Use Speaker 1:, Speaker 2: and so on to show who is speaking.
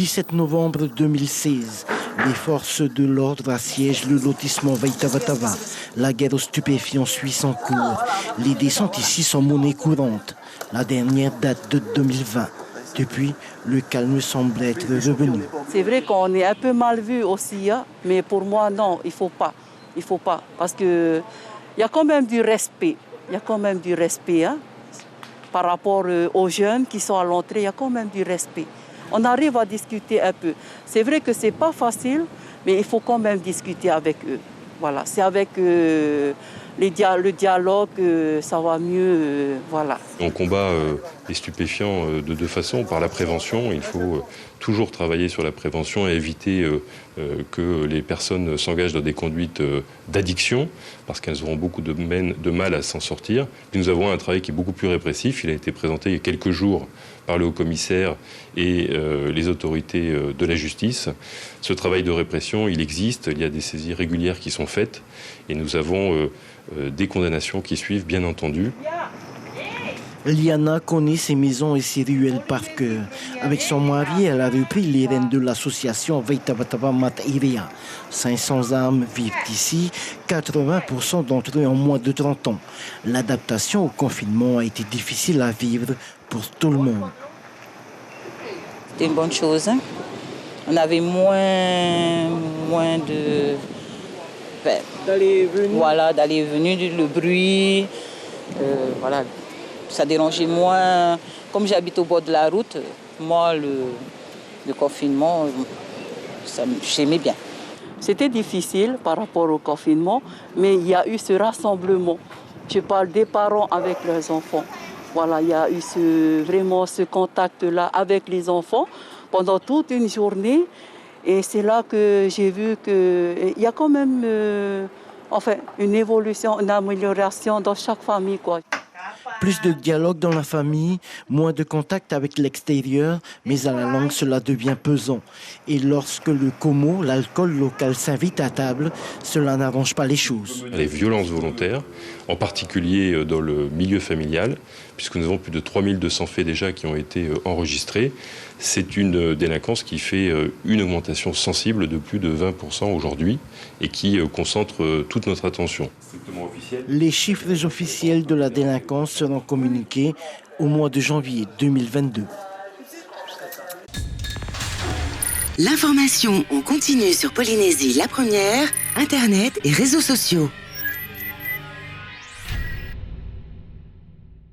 Speaker 1: 17 novembre 2016, les forces de l'ordre assiègent le lotissement Vaitavatava. La guerre aux stupéfiants suit son cours. Les descentes ici sont monnaie courante. La dernière date de 2020. Depuis, le calme semble être revenu.
Speaker 2: C'est vrai qu'on est un peu mal vu aussi, hein, mais pour moi, non, il faut pas. Il faut pas, parce qu'il y a quand même du respect. Il y a quand même du respect, hein. Par rapport aux jeunes qui sont à l'entrée, il y a quand même du respect. On arrive à discuter un peu. C'est vrai que ce n'est pas facile, mais il faut quand même discuter avec eux. Voilà, c'est avec le dialogue que ça va mieux. Voilà.
Speaker 3: On combat les stupéfiants de deux façons. Par la prévention, il faut toujours travailler sur la prévention et éviter que les personnes s'engagent dans des conduites d'addiction, parce qu'elles auront beaucoup de mal à s'en sortir. Et nous avons un travail qui est beaucoup plus répressif. Il a été présenté il y a quelques jours par le haut-commissaire et les autorités de la justice. Ce travail de répression, il existe. Il y a des saisies régulières qui sont faites et nous avons des condamnations qui suivent, bien entendu.
Speaker 1: Liana connaît ses maisons et ses ruelles par cœur. Avec son mari, elle a repris les rênes de l'association Vaitavatava Matairea. 500 âmes vivent ici, 80% d'entre eux ont moins de 30 ans. L'adaptation au confinement a été difficile à vivre pour tout le monde.
Speaker 2: C'était une bonne chose, hein. On avait moins de... d'aller et venir. Voilà, d'aller et venir, le bruit, voilà. Ça dérangeait moins. Comme j'habite au bord de la route, moi, le confinement, j'aimais bien. C'était difficile par rapport au confinement, mais il y a eu ce rassemblement. Je parle des parents avec leurs enfants. Voilà, il y a eu vraiment ce contact-là avec les enfants pendant toute une journée. Et c'est là que j'ai vu qu'il y a quand même une évolution, une amélioration dans chaque famille, quoi.
Speaker 1: Plus de dialogue dans la famille, moins de contact avec l'extérieur, mais à la longue, cela devient pesant. Et lorsque le komo, l'alcool local, s'invite à table, cela n'arrange pas les choses.
Speaker 3: Les violences volontaires, en particulier dans le milieu familial, puisque nous avons plus de 3200 faits déjà qui ont été enregistrés, c'est une délinquance qui fait une augmentation sensible de plus de 20% aujourd'hui et qui concentre toute notre attention.
Speaker 1: Les chiffres officiels de la délinquance seront communiqués au mois de janvier 2022.
Speaker 4: L'information en continu sur Polynésie la première, Internet et réseaux sociaux.